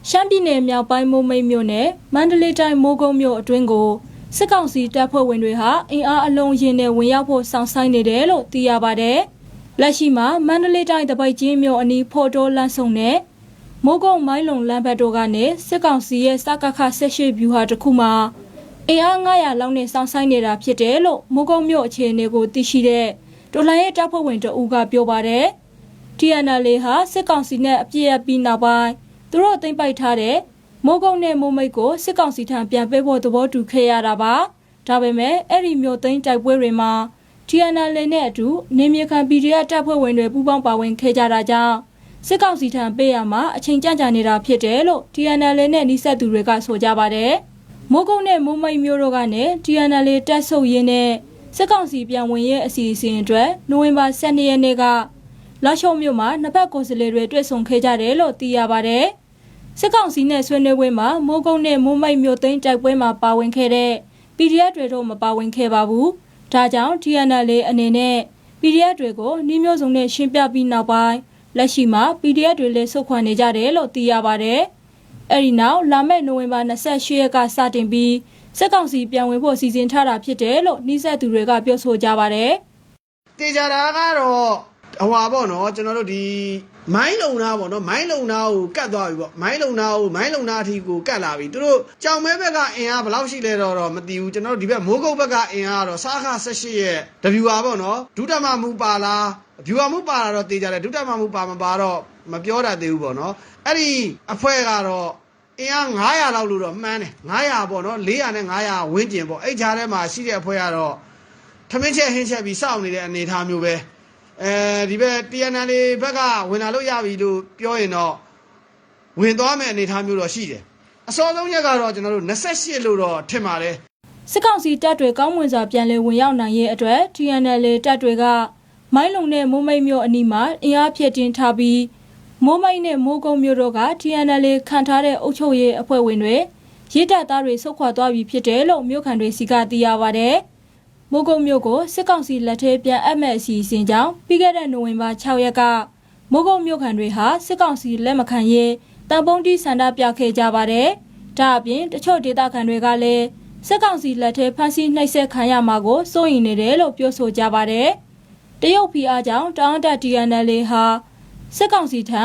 ရှမ်းပြည်နယ်မြောက်ပိုင်းမိုးမိတ်မြို့နယ်မန္တလေးတိုင်းမိုးကုတ်မြို့အတွင်းကိုစစ်ကောင်စီတပ်ဖွဲ့ဝင်တွေဟာအင်အားအလုံးရင်နဲ့ဝင်ရောက်ဖို့ဆောင်ဆိုင်နေတယ်လို့သိရပါတယ်။လက်ရှိမှာမန္တလေးတိုင်းတပိတ်ချင်းမြို့အနီးဖော်တိုးလမ်းဆုံနဲ့မိုးကုတ်မိုင်းလုံလမ်းဘက်တို့ကနေစစ်ကောင်စီရဲ့စကခ18ဗျူဟာတစ်ခုမှာအင်အား900လောက်နဲ့ဆောင်ဆိုင်နေတာဖြစ်တယ်လို့မိုးကုတ်မြို့အခြေအနေကိုသိရှိတဲ့တော်လှန်ရေးတပ်ဖွဲ့ဝင်တအူးကပြောပါတယ်။ TNL ဟာစစ်ကောင်စီနဲ့အပြည့်အပြီးနောက်ပိုင်းသူတို့သိမ်းပိုက်ထားတဲ့မိုးကုတ်နဲ့မိုးမိတ်ကိုစစ်ကောင်စီထံပြန်ပေးဖို့သဘောတူခဲ့ရတာပါ။ဒါပေမဲ့အဲ့ဒီမြို့သိမ်းတိုက်ပွဲတွေမှာ TNL နဲ့အတူနေမြေခံ PDF တပ်ဖွဲ့ဝင်တွေပူးပေါင်းပါဝင်ခဲ့ကြတာကြောင့်စစ်ကောင်စီထံပေးရမှာအချိန်ကြန့်ကြာနေတာဖြစ်တယ်လို့ TNL နဲ့နှိစက်သူတွေကဆိုကြပါတယ်။မိုးကုတ်နဲ့မိုးမိတ်မြို့တို့ကနေ TNL တက်ဆုပ်ရင်းနဲ့စစ်ကောင်စီပြန်ဝင်ရဲ့အစီအစဉ်အတွက်နိုဝင်ဘာ12ရက်နေ့ကလာရှုံမြို့မှာနှစ်ဖက်ကိုယ်စားလှယ်တွေတွေ့ဆုံခဲ့ကြတယ်လို့သိရပါတယ်။စစ်ကောင်စီနဲ့ဆွေးနွေးပွဲမှာမိုးကုတ်နဲ့မိုးမိတ်မြို့သိမ်းတိုက်ပွဲမှာပါဝင်ခဲ့တဲ့ PDF တွေတော့မပါဝင်ခဲ့ပါဘူး။ဒါကြောင့် TNL အနေနဲ့ PDF တွေကိုနှီးမျိုးစုံနဲ့ရှင်းပြပြီးနောက်ပိုင်းလက်ရှိမှာ PDF တွေလည်းဆုတ်ခွာနေကြတယ်လို့သိရပါတယ်။အဲဒီနောက်လာမယ့်နိုဝင်ဘာ28ရက်ကစတင်ပြီးစစ်ကောင်စီပြန်ဝင်ဖို့စီစဉ်ထားတာဖြစ်တယ်လို့နှိစက်သူတွေကပြောဆိုကြပါတယ်။တေချာတာကတော့ပေါ့နော်ကျွန်တော်တို့ဒီမိုင်းလုံနာပေါ့နော်မိုင်းလုံနာကိုကတ်သွားပြီပေါ့မိုင်းလုံနာအထိကိုကတ်လာပြီသူတို့ကြောင်မဲဘက်ကအင်အားဘယ်လောက်ရှိလဲတော့မသိဘူးကျွန်တော်တို့ဒီဘက်မိုးကုတ်ဘက်ကအင်အားကတော့စားခ18ရဲ့ဒဗျူဟာပေါ့နော်ဒုတမမှုပါလားဗျူဟာမှုပါလာတော့တေချာတယ်ဒုတမမှုပါမပါတော့မပြောတတ်သေးဘူးပေါ့နော်အဲ့ဒီအဖွဲ့ကတော့အင်အား900လောက်လို့တော့မှန်းတယ်900ပေါ့နော်400နဲ့900ဝန်းကျင်ပေါ့အဲ့ကြားထဲမှာရှိတဲ့အဖွဲ့ကတော့ထမင်းချက်ဟင်းချက်ပြီးစောင့်နေတဲ့အနေအထားမျိုးပဲဒီဘက် TNL ဘက်ကဝင်လာလို့ရပြီလို့ပြောရင်တော့ဝင်သွားမယ်အနေအထားမျိုးတော့ရှိတယ်အစောဆုံးရက်ကတော့ကျွန်တော်တို့28လို့တော့ထင်ပါတယ်စစ်ကောင်စီတပ်တွေကောင်းမွန်စွာပြန်လည်ဝင်ရောက်နိုင်ရဲ့အတွက် TNL တပ်တွေကမိုင်းလုံနဲ့မိုးမိတ်မြို့အနီးမှာအင်အားဖြည့်တင်းထားပြီးမိုးမိတ်နဲ့မိုးကုတ်မြို့တို့က TNL ခံထားတဲ့အုပ်ချုပ်ရေးအဖွဲ့ဝင်တွေရစ်တပ်သားတွေဆုတ်ခွာသွားပြီဖြစ်တယ်လို့မြို့ခံတွေစီကသိရပါတယ်မိုးကုတ်မြို့ကိုစစ်ကောင်စီလက်ထဲပြန်အပ်မဲ့အစီအစဉ်ကြောင့်ပြီးခဲ့တဲ့နိုဝင်ဘာ6ရက်ကမိုးကုတ်မြို့ခံတွေဟာစစ်ကောင်စီလက်မခံရေးတံပုံးတီးဆန္ဒပြခဲ့ကြပါတယ်။ဒါအပြင်တချို့ဒေသခံတွေကလည်းစစ်ကောင်စီလက်ထဲဖမ်းဆီးနှိပ်စက်ခံရမှာကိုစိုးရိမ်နေတယ်လို့ပြောဆိုကြပါတယ်။တရုတ်ပြည်အားကြောင့်တောင်းတ TNL ဟာစစ်ကောင်စီထံ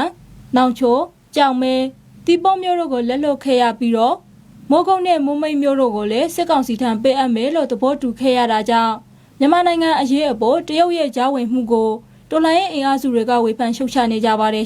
နောင်ချိုကြောင်မဲတီပုံးမျိုးတို့ကိုလက်လွတ်ခဲ့ရပြီးတော့မိုးကုတ်နဲ့မိုးမိတ်မျိုးတို့ကိုလည်းစစ်ကောင်စီထံပေးအပ်မယ်လို့သဘောတူခဲ့ရတာကြောင့်မြန်မာနိုင်ငံအရေးအပေါ်တရုတ်ရဲ့ကြားဝင်မှုကိုတော်လှန်ရေးအင်အားစုတွေကဝေဖန်ရှုတ်ချနေကြပါတယ်